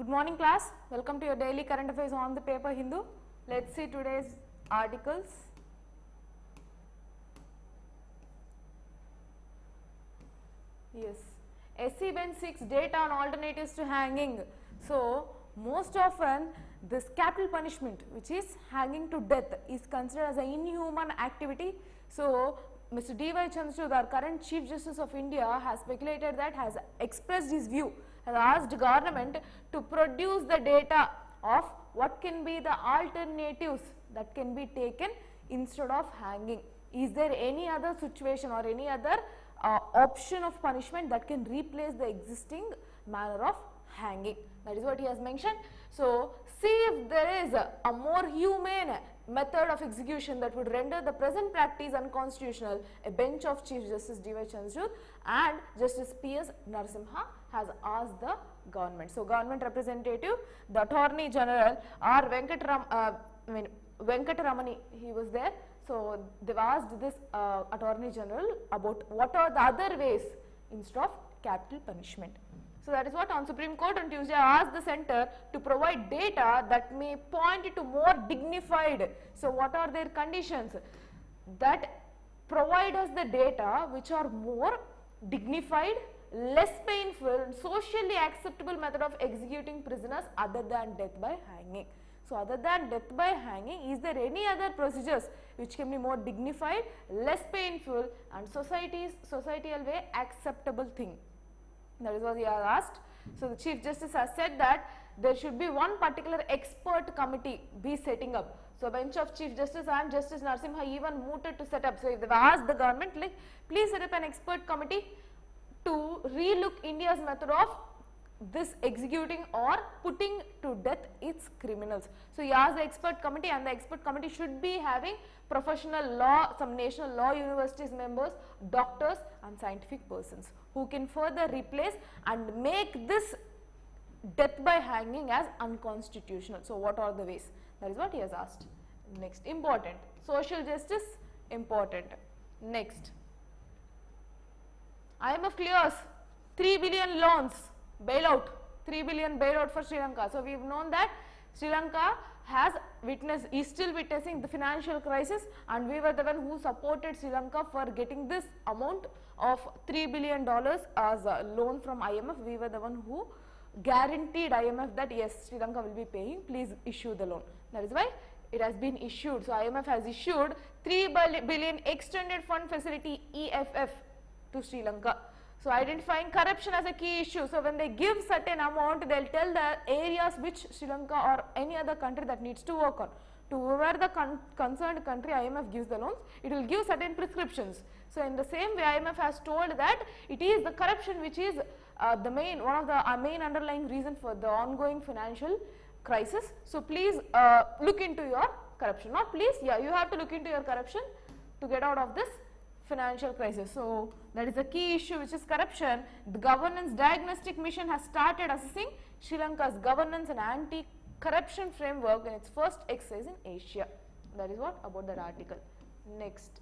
Good morning class, welcome to your daily current affairs on the paper Hindu. Let's see today's articles. Yes, SC bench 6 data on alternatives to hanging. So, most often this capital punishment, which is hanging to death, is considered as an inhuman activity. So, Mr. D.Y. Chandrachud, our current Chief Justice of India, has speculated that, has expressed his view, has asked government to produce the data of what can be the alternatives that can be taken instead of hanging. Is there any other situation or any other option of punishment that can replace the existing manner of hanging? That is what he has mentioned. So, see if there is a more humane method of execution that would render the present practice unconstitutional. A bench of Chief Justice D.Y. Chandrachud and Justice P.S. Narasimha has asked the government. So, government representative, the Attorney General R. Venkataramani, he was there. So, they have asked this Attorney General about what are the other ways instead of capital punishment. So, that is what on Supreme Court on Tuesday asked the centre to provide data that may point to more dignified. So, what are their conditions? That provide us the data which are more dignified, less painful, socially acceptable method of executing prisoners other than death by hanging. So, other than death by hanging, is there any other procedures which can be more dignified, less painful and societal way acceptable thing? That is what he has asked. So, the Chief Justice has said that there should be one particular expert committee be setting up. So, bench of Chief Justice and Justice Narasimha even mooted to set up. So, if they have asked the government, like, please set up an expert committee to relook India's method of this executing or putting to death its criminals. So, he asked the expert committee, and the expert committee should be having professional law, some national law universities members, doctors and scientific persons who can further replace and make this death by hanging as unconstitutional. So, what are the ways? That is what he has asked. Next, important, social justice, important. Next, IMF clears 3 billion loans, bailout, 3 billion bailout for Sri Lanka. So, we have known that Sri Lanka has witnessed, is still witnessing the financial crisis, and we were the one who supported Sri Lanka for getting this amount of $3 billion as a loan from IMF. We were the one who guaranteed IMF that yes, Sri Lanka will be paying, please issue the loan. That is why it has been issued. So, IMF has issued 3 billion extended fund facility EFF to Sri Lanka. So, identifying corruption as a key issue. So, when they give certain amount, they will tell the areas which Sri Lanka or any other country that needs to work on. To whoever the concerned country IMF gives the loans, it will give certain prescriptions. So, in the same way, IMF has told that it is the corruption which is the main, one of the main underlying reason for the ongoing financial crisis. So, please look into your corruption. Not please, yeah, you have to look into your corruption to get out of this financial crisis. So, that is the key issue, which is corruption. The governance diagnostic mission has started assessing Sri Lanka's governance and anti-corruption framework in its first exercise in Asia. That is what about that article. Next.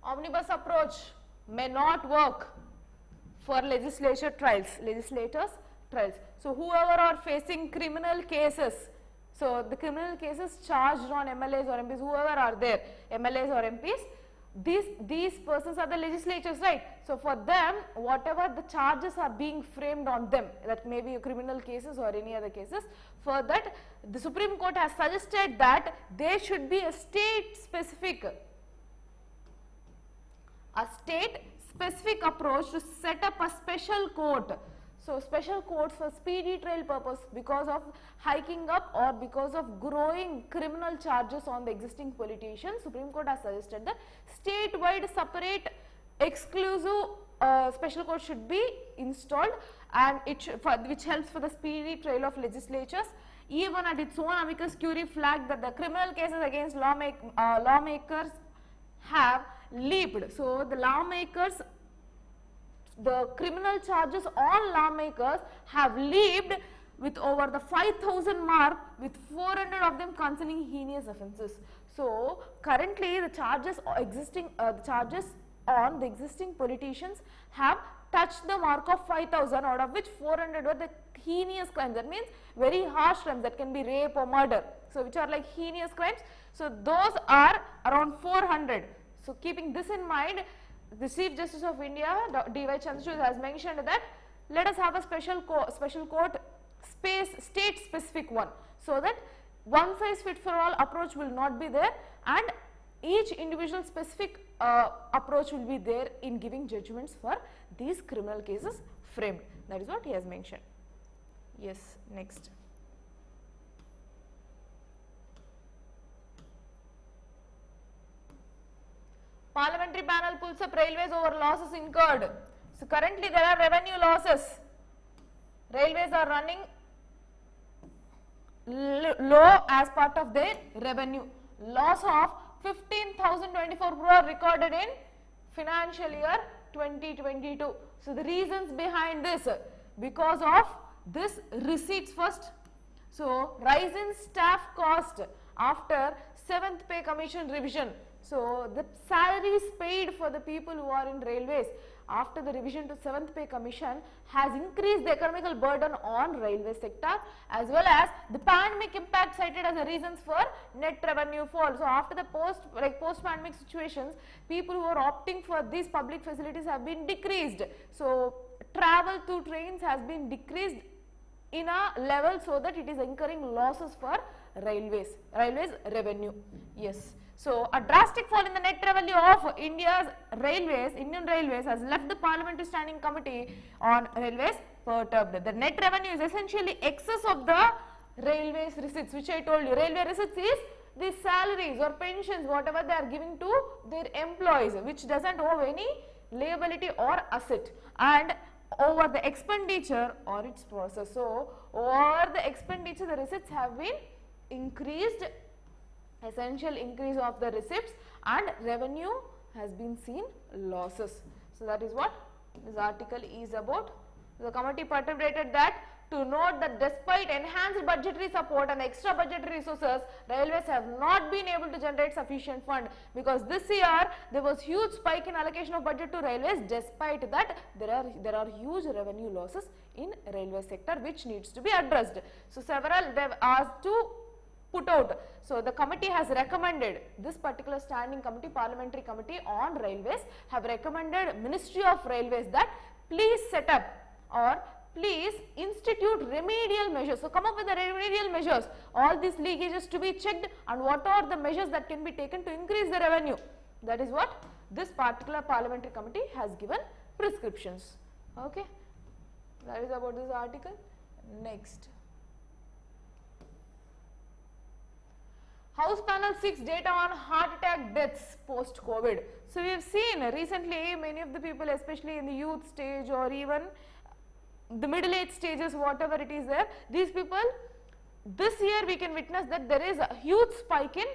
Omnibus approach may not work for legislators trials. So, whoever are facing criminal cases, so the criminal cases charged on MLAs or MPs, whoever are there, MLAs or MPs, these persons are the legislators, right? So, for them, whatever the charges are being framed on them, that may be criminal cases or any other cases, for that the Supreme Court has suggested that there should be a state specific approach to set up a special court. So special courts for speedy trial purpose because of hiking up or because of growing criminal charges on the existing politicians. Supreme Court has suggested that statewide separate exclusive special court should be installed, and which helps for the speedy trial of legislatures. Even at its own amicus curiae flagged that the criminal cases against lawmakers have leaped. So the lawmakers, the criminal charges on lawmakers have leaped with over the 5,000 mark, with 400 of them concerning heinous offences. So currently the charges on the existing politicians have touched the mark of 5,000, out of which 400 were the heinous crimes. That means very harsh crimes, that can be rape or murder. So which are like heinous crimes. So those are around 400. So keeping this in mind, the Chief Justice of India, D.Y. Chandrachud, has mentioned that let us have a special court state specific one, so that one size fit for all approach will not be there, and each individual specific approach will be there in giving judgments for these criminal cases framed. That is what he has mentioned. Yes, next. Parliamentary panel pulls up railways over losses incurred. So currently there are revenue losses. Railways are running low as part of their revenue. Loss of 15,024 crore recorded in financial year 2022. So the reasons behind this, because of this receipts first. So rise in staff cost after 7th pay commission revision. So the salaries paid for the people who are in railways after the revision to 7th pay commission has increased the economical burden on railway sector, as well as the pandemic impact cited as the reasons for net revenue fall. So after the post-pandemic situations, people who are opting for these public facilities have been decreased. So travel through trains has been decreased in a level so that it is incurring losses for railways revenue. Yes. So a drastic fall in the net revenue of Indian Railways has left the Parliamentary Standing Committee on Railways perturbed. The net revenue is essentially excess of the railways receipts, which I told you. Railway receipts is the salaries or pensions, whatever they are giving to their employees, which doesn't owe any liability or asset, and over the expenditure or its process. So over the expenditure, the receipts have been increased, essential increase of the receipts, and revenue has been seen losses. So that is what this article is about. The committee perturbated that to note that despite enhanced budgetary support and extra budgetary resources, railways have not been able to generate sufficient fund, because this year there was huge spike in allocation of budget to railways. Despite that, there are huge revenue losses in railway sector which needs to be addressed. So several they have asked to put out. So the committee has recommended, this particular standing committee, parliamentary committee on railways, have recommended Ministry of Railways that please set up or please institute remedial measures. So come up with the remedial measures, all these leakages to be checked, and what are the measures that can be taken to increase the revenue. That is what this particular parliamentary committee has given prescriptions. Okay, that is about this article. Next. House panel seeks data on heart attack deaths post COVID. So we have seen recently many of the people, especially in the youth stage or even the middle age stages, whatever it is there, these people, this year we can witness that there is a huge spike in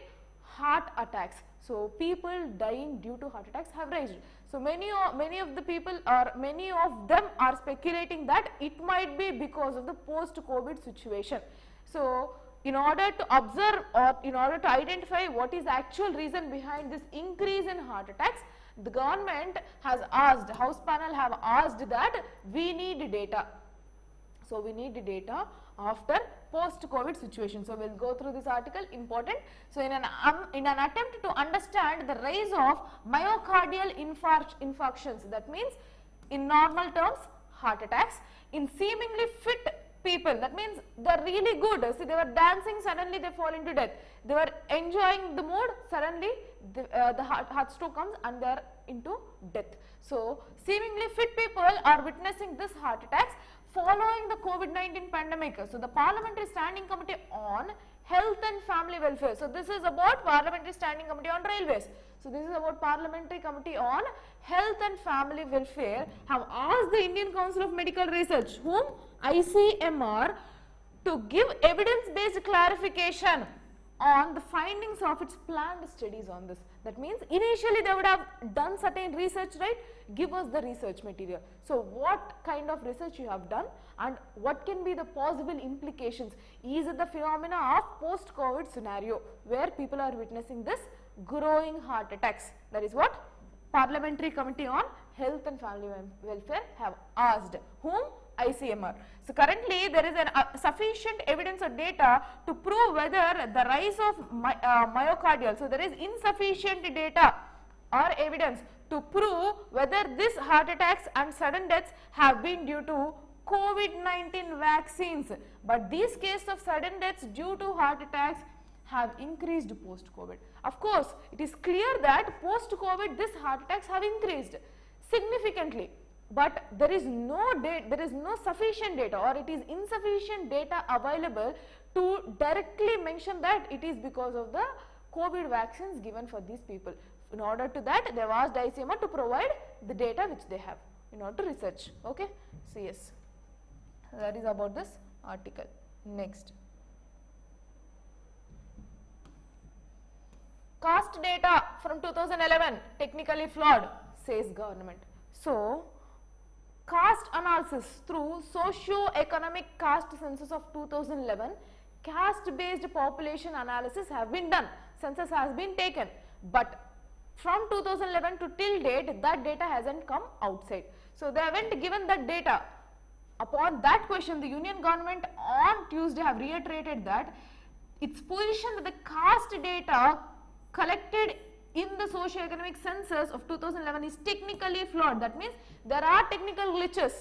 heart attacks. So people dying due to heart attacks have raised. So many of the people, or many of them are speculating that it might be because of the post COVID situation. So in order to observe or in order to identify what is the actual reason behind this increase in heart attacks, the government has asked, House panel have asked that we need data. So we need data after post-COVID situation. So we will go through this article, important. So in an attempt to understand the rise of myocardial infarctions, that means in normal terms heart attacks, in seemingly fit people, that means they are really good. See, they were dancing, suddenly they fall into death. They were enjoying the mood, suddenly the heart stroke comes and they are into death. So seemingly fit people are witnessing this heart attacks following the COVID-19 pandemic. So the Parliamentary Standing Committee on Health and Family Welfare. So this is about Parliamentary Standing Committee on Railways. So this is about Parliamentary Committee on Health and Family Welfare have asked the Indian Council of Medical Research, whom ICMR, to give evidence-based clarification on the findings of its planned studies on this. That means initially they would have done certain research, right? Give us the research material. So what kind of research you have done and what can be the possible implications? Is it the phenomena of post-COVID scenario where people are witnessing this growing heart attacks? That is what Parliamentary Committee on Health and Family Welfare have asked. Whom? ICMR. So currently there is sufficient evidence or data to prove whether the rise of myocardial, so there is insufficient data or evidence to prove whether these heart attacks and sudden deaths have been due to COVID-19 vaccines, but these cases of sudden deaths due to heart attacks have increased post-COVID. Of course, it is clear that post-COVID these heart attacks have increased significantly. But there is no sufficient data, or it is insufficient data available to directly mention that it is because of the COVID vaccines given for these people. In order to that, they have asked ICMR to provide the data which they have in order to research. Okay, so yes, that is about this article. Next, caste data from 2011 technically flawed, says government. So caste analysis through socio-economic caste census of 2011, caste-based population analysis have been done, census has been taken, but from 2011 to till date that data hasn't come outside. So they haven't given that data. Upon that question, the Union government on Tuesday have reiterated that its position that the caste data collected in the socio-economic census of 2011 is technically flawed. That means there are technical glitches.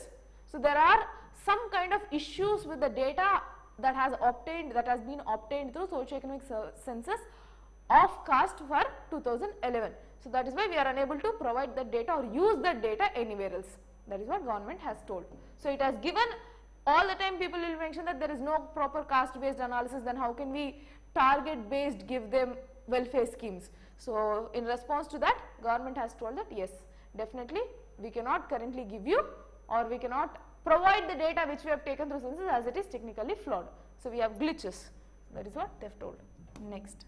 So there are some kind of issues with the data that has been obtained through socio-economic census of caste for 2011. So that is why we are unable to provide that data or use that data anywhere else. That is what government has told. So it has given, all the time people will mention that there is no proper caste based analysis, then how can we target based give them welfare schemes? So in response to that, government has told that yes, definitely we cannot currently give you, or we cannot provide the data which we have taken through census as it is technically flawed. So we have glitches. That is what they have told. Next,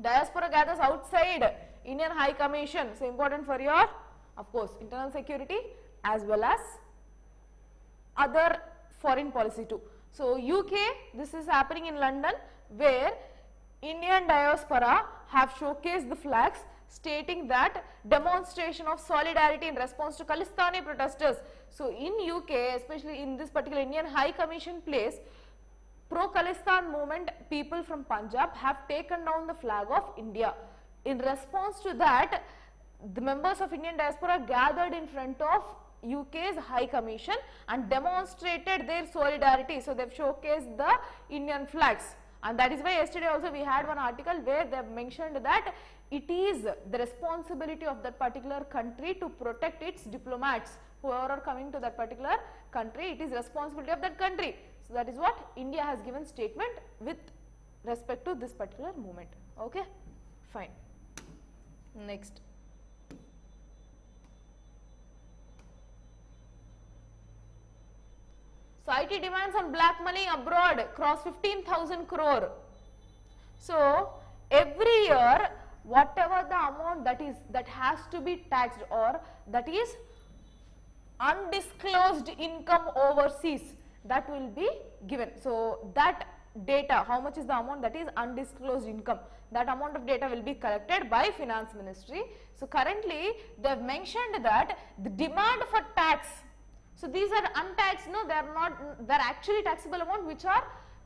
diaspora gathers outside Indian High Commission. So important for your, of course, internal security as well as other foreign policy too. So UK, this is happening in London, where Indian diaspora have showcased the flags stating that demonstration of solidarity in response to Khalistani protesters. So in UK, especially in this particular Indian High Commission place, pro-Khalistan movement people from Punjab have taken down the flag of India. In response to that, the members of Indian diaspora gathered in front of UK's High Commission and demonstrated their solidarity. So they have showcased the Indian flags, and that is why yesterday also we had one article where they have mentioned that it is the responsibility of that particular country to protect its diplomats who are coming to that particular country. It is responsibility of that country. So that is what India has given statement with respect to this particular movement. Okay, fine. Next, so IT demands on black money abroad cross 15,000 crore. So every year, whatever the amount that has to be taxed, or that is undisclosed income overseas, that will be given. So that data, how much is the amount that is undisclosed income, that amount of data will be collected by Finance Ministry. So currently they have mentioned that the demand for tax, so these are untaxed, no, they are not, they are actually taxable amount which are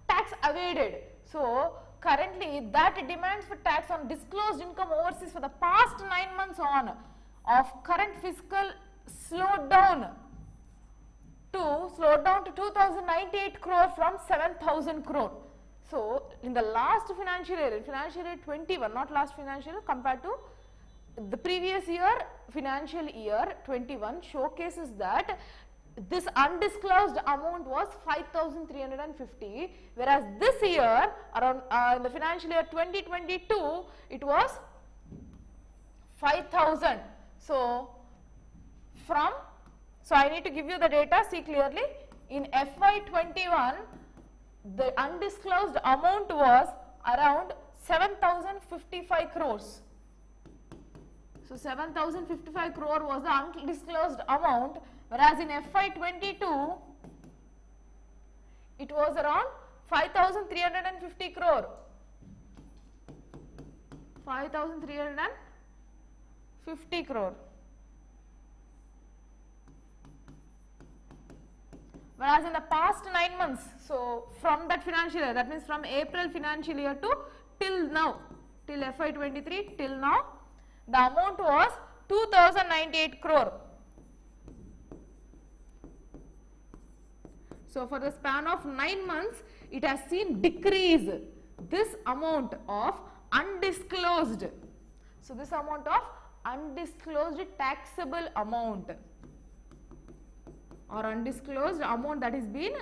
tax evaded. So currently that demands for tax on disclosed income overseas for the past 9 months on of current fiscal slowed down to 2098 crore from 7,000 crore. So in the last financial year, in financial year 21, not last financial year, compared to the previous year, financial year 21 showcases that this undisclosed amount was 5,350, whereas this year around in the financial year 2022 it was 5,000. So I need to give you the data, see clearly. In FY21 the undisclosed amount was around 7,055 crores. So 7,055 crore was the undisclosed amount, whereas in FY22 it was around 5,350 crore. 5,350 crore. Whereas in the past 9 months, so from that financial year, that means from April financial year to till now, till FY23 till now, the amount was 2,098 crore. So for the span of 9 months, it has seen decrease this amount of undisclosed. So this amount of undisclosed taxable amount or undisclosed amount that is been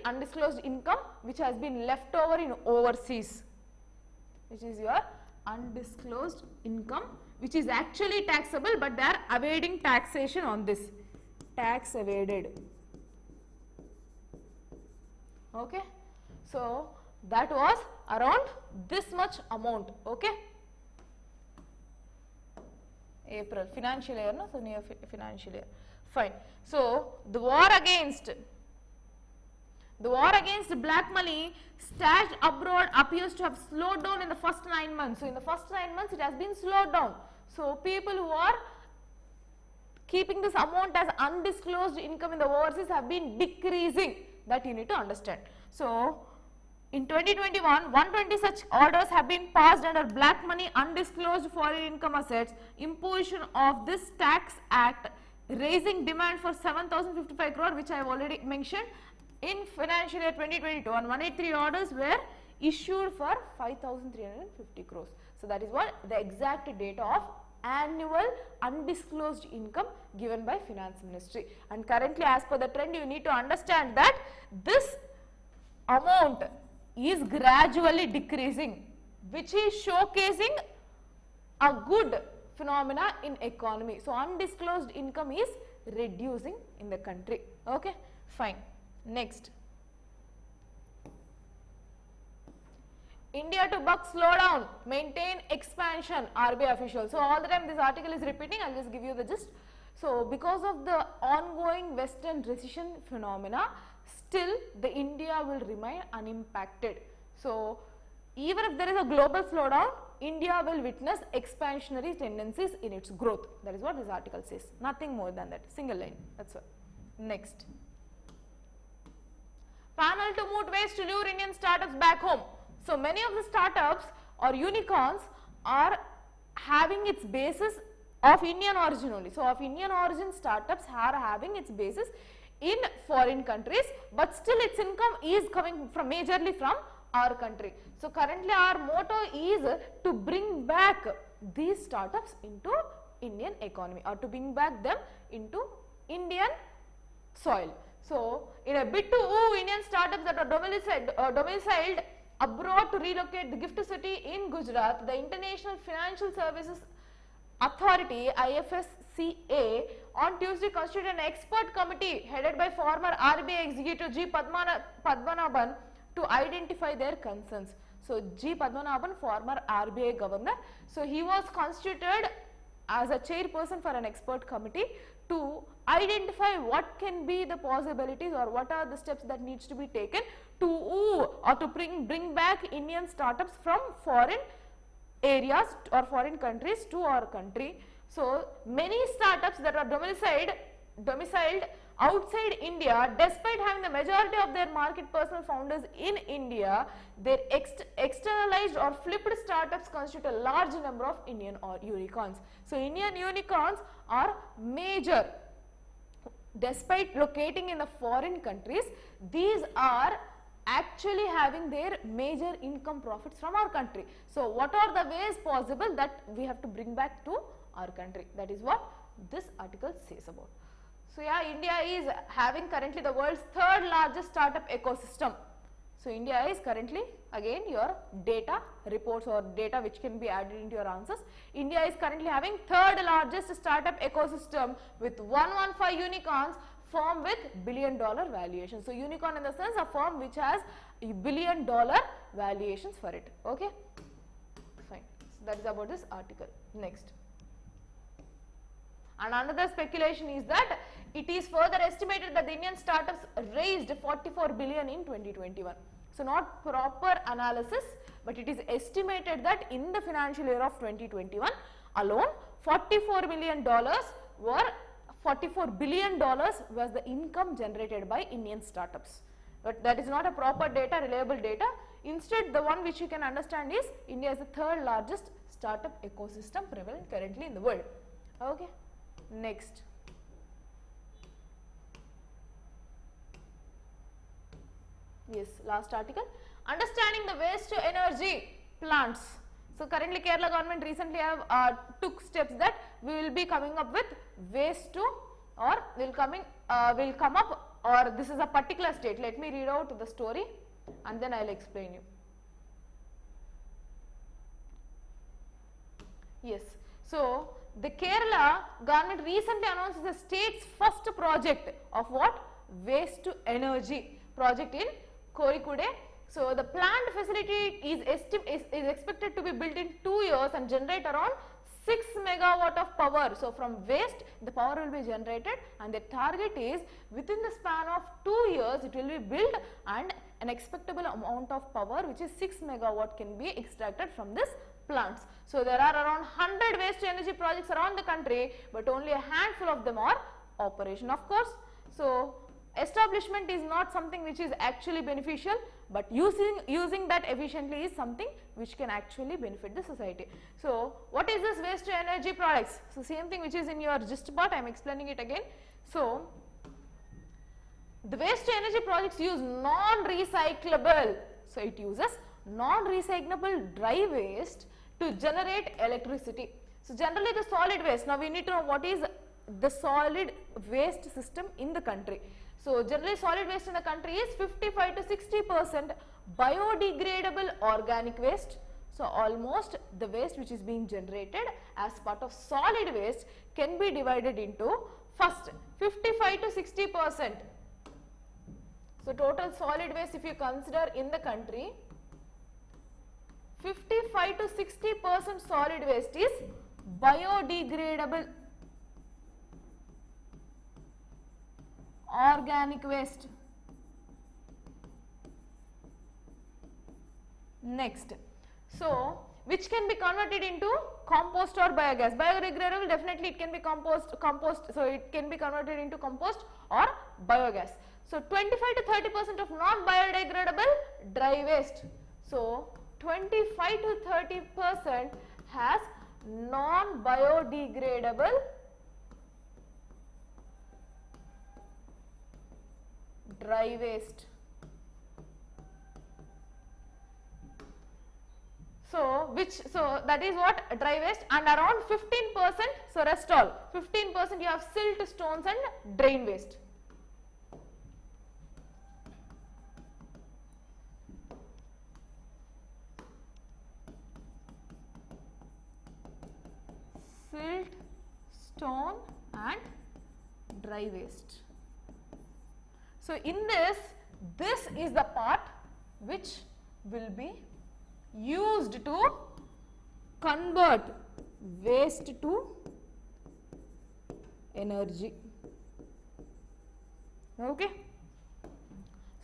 undisclosed income which has been left over in overseas, which is your undisclosed income which is actually taxable, but they are evading taxation on this, tax evaded. Okay, so that was around this much amount. Okay, April financial year, no? So near financial year. Fine. So the war against black money stashed abroad appears to have slowed down in the first 9 months. So in the first 9 months it has been slowed down. So people who are keeping this amount as undisclosed income in the overseas have been decreasing. That you need to understand. So in 2021, 120 such orders have been passed under black money undisclosed foreign income assets, imposition of this tax act, raising demand for 7,055 crore, which I have already mentioned. In financial year 2022, 183 orders were issued for 5,350 crores. So that is what the exact data of annual undisclosed income given by Finance Ministry. And currently, as per the trend, you need to understand that this amount is gradually decreasing, which is showcasing a good phenomena in economy. So undisclosed income is reducing in the country. Okay, fine. Next, India to buck slowdown, maintain expansion, RBI official. So all the time this article is repeating, I will just give you the gist. So because of the ongoing western recession phenomena, still the India will remain unimpacted. So even if there is a global slowdown, India will witness expansionary tendencies in its growth. That is what this article says, nothing more than that, single line, that's all. Next, panel to moot ways to lure Indian startups back home. So many of the startups or unicorns are having its basis of Indian origin only. So of Indian origin startups are having its basis in foreign countries, but still its income is coming from majorly from our country. So currently our motto is to bring back these startups into Indian economy or to bring back them into Indian soil. So in a bid to woo Indian startups that are domiciled abroad to relocate the gift city in Gujarat, the International Financial Services Authority IFSCA on Tuesday constituted an expert committee headed by former RBI executive G. Padmanabhan to identify their concerns. So G. Padmanabhan, former RBI governor, so he was constituted as a chairperson for an expert committee to identify what can be the possibilities or what are the steps that needs to be taken to or to bring back Indian startups from foreign areas or foreign countries to our country. So many startups that are domiciled outside India, despite having the majority of their market personal founders in India, their externalized or flipped startups constitute a large number of Indian or unicorns. So Indian unicorns are major. Despite locating in the foreign countries, these are actually having their major income profits from our country. So, what are the ways possible that we have to bring back to our country? That is what this article says about. So, yeah, India is having currently the world's third largest startup ecosystem. So, India is currently, again your data reports or data which can be added into your answers. India is currently having third largest startup ecosystem with 115 unicorns, firm with billion-dollar valuation. So, unicorn in the sense a firm which has billion-dollar valuations for it. Okay, fine. So, that is about this article. Next. And another speculation is that it is further estimated that the Indian startups raised 44 billion in 2021. So, not proper analysis, but it is estimated that in the financial year of 2021 alone, $44 billion was the income generated by Indian startups. But that is not a proper data, reliable data. Instead, the one which you can understand is India is the third largest startup ecosystem prevalent currently in the world. Okay. Next. Yes, last article. Understanding the waste to energy plants. So, currently Kerala government recently have took steps that we will be coming up with waste to, or will come up, or this is a particular state. Let me read out the story and then I will explain you. Yes. So, the Kerala government recently announced the state's first project of what? Waste to energy project in Kozhikode. So, the planned facility is expected to be built in 2 years and generate around 6 megawatt of power. So, from waste the power will be generated, and the target is within the span of 2 years it will be built, and an expectable amount of power which is 6 megawatt can be extracted from this plants. So, there are around 100 waste to energy projects around the country, but only a handful of them are operation, of course. So, establishment is not something which is actually beneficial, but using that efficiently is something which can actually benefit the society. So, what is this waste to energy products? So, same thing which is in your gist part, I am explaining it again. So, the waste to energy projects use non-recyclable, so it uses non-recyclable dry waste to generate electricity. So, generally the solid waste, now we need to know what is the solid waste system in the country. So, generally solid waste in the country is 55 to 60% biodegradable organic waste. So, almost the waste which is being generated as part of solid waste can be divided into first 55 to 60%. So, total solid waste if you consider in the country, 55 to 60% solid waste is biodegradable organic waste. Next, so which can be converted into compost or biogas. Biodegradable, definitely it can be compost, so it can be converted into compost or biogas. So 25 to 30% of non-biodegradable dry waste. So 25 to 30% has non-biodegradable dry waste. So that is what dry waste, and around 15%, so rest all 15% you have silt, stones and drain waste. Silt, stone and dry waste. So, in this is the part which will be used to convert waste to energy. Okay.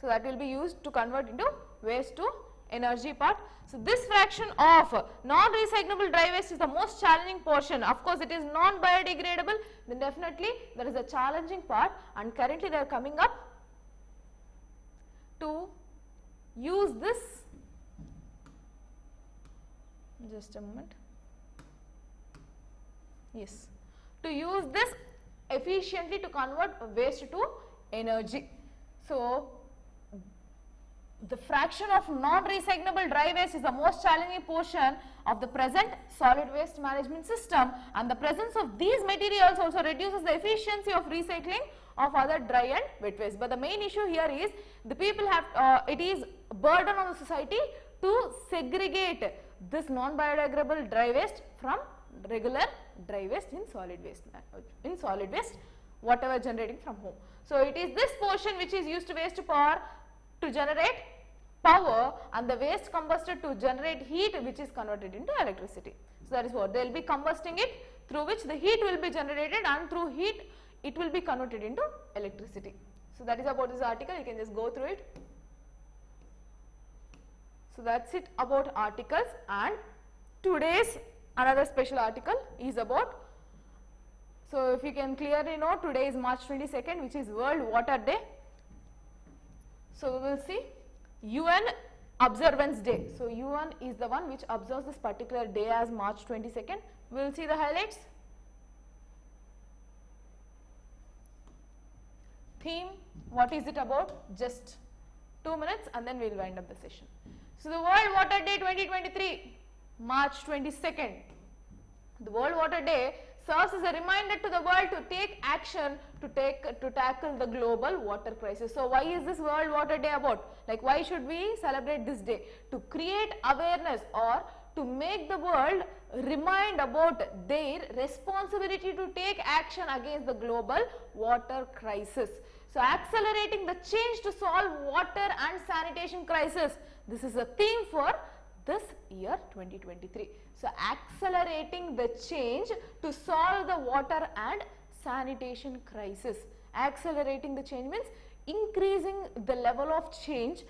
So, that will be used to convert into waste to energy part. So, this fraction of non-recyclable dry waste is the most challenging portion. Of course, it is non-biodegradable, then definitely there is a challenging part, and currently they are coming up to use this, just a moment, yes, to use this efficiently to convert waste to energy. So, the fraction of non-recyclable dry waste is the most challenging portion of the present solid waste management system, and the presence of these materials also reduces the efficiency of recycling of other dry and wet waste. But the main issue here is the people have, it is a burden on the society to segregate this non-biodegradable dry waste from regular dry waste in solid waste, whatever generating from home. So it is this portion which is used to waste power to generate power, and the waste combusted to generate heat, which is converted into electricity. So that is what they will be combusting it, through which the heat will be generated, and through heat it will be converted into electricity. So that is about this article. You can just go through it. So that's it about articles, and today's another special article is about, so if you can clearly know, today is March 22nd, which is World Water Day. So we will see UN Observance Day. So UN is the one which observes this particular day as March 22nd. We will see the highlights. Theme, what is it about? Just 2 minutes and then we will wind up the session. So the World Water Day 2023, March 22nd. The World Water Day serves as a reminder to the world to take action to tackle the global water crisis. So why is this World Water Day about? Like, why should we celebrate this day? To create awareness, or to make the world remind about their responsibility to take action against the global water crisis. So accelerating the change to solve water and sanitation crisis. This is a theme for this year 2023. So accelerating the change to solve the water and sanitation crisis. Accelerating the change means increasing the level of change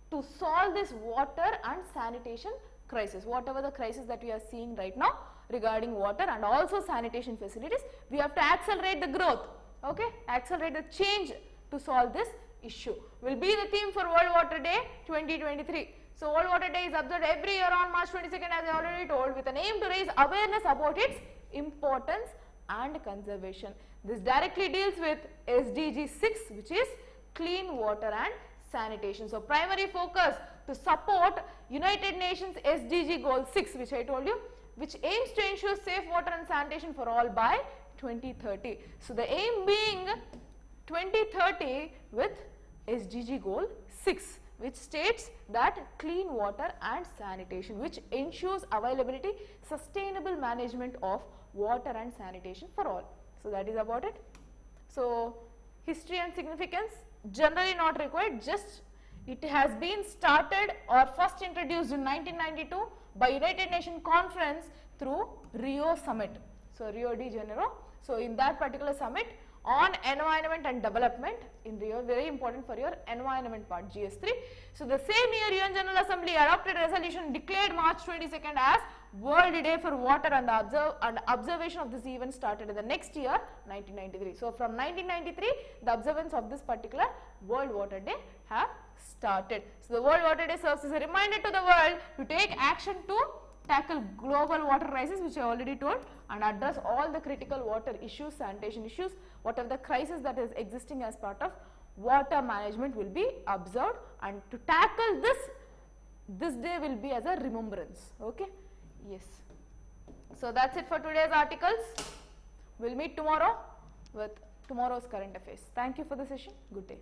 to solve this water and sanitation crisis. Whatever the crisis that we are seeing right now regarding water and also sanitation facilities, we have to accelerate the growth. Okay, accelerate the change to solve this issue. Will be the theme for World Water Day 2023. So World Water Day is observed every year on March 22nd, as I already told, with an aim to raise awareness about its importance and conservation. This directly deals with SDG 6, which is clean water and sanitation. So primary focus to support United Nations SDG goal 6, which I told you, which aims to ensure safe water and sanitation for all by 2030. So the aim being 2030 with SDG goal 6, which states that clean water and sanitation, which ensures availability, sustainable management of water and sanitation for all. So that is about it. So history and significance, generally not required, just it has been started or first introduced in 1992 by United Nations Conference through Rio Summit. So Rio de Janeiro. So in that particular summit on environment and development in Rio, very important for your environment part, GS3. So the same year UN General Assembly adopted a resolution declared March 22nd as World Day for Water, and the observation of this event started in the next year 1993. So from 1993 the observance of this particular World Water Day have started. So the World Water Day serves as a reminder to the world to take action to tackle global water crisis, which I already told, and address all the critical water issues, sanitation issues, whatever the crisis that is existing as part of water management will be observed, and to tackle this day will be as a remembrance. Okay, yes. So that's it for today's articles. We'll meet tomorrow with tomorrow's current affairs. Thank you for the session. Good day.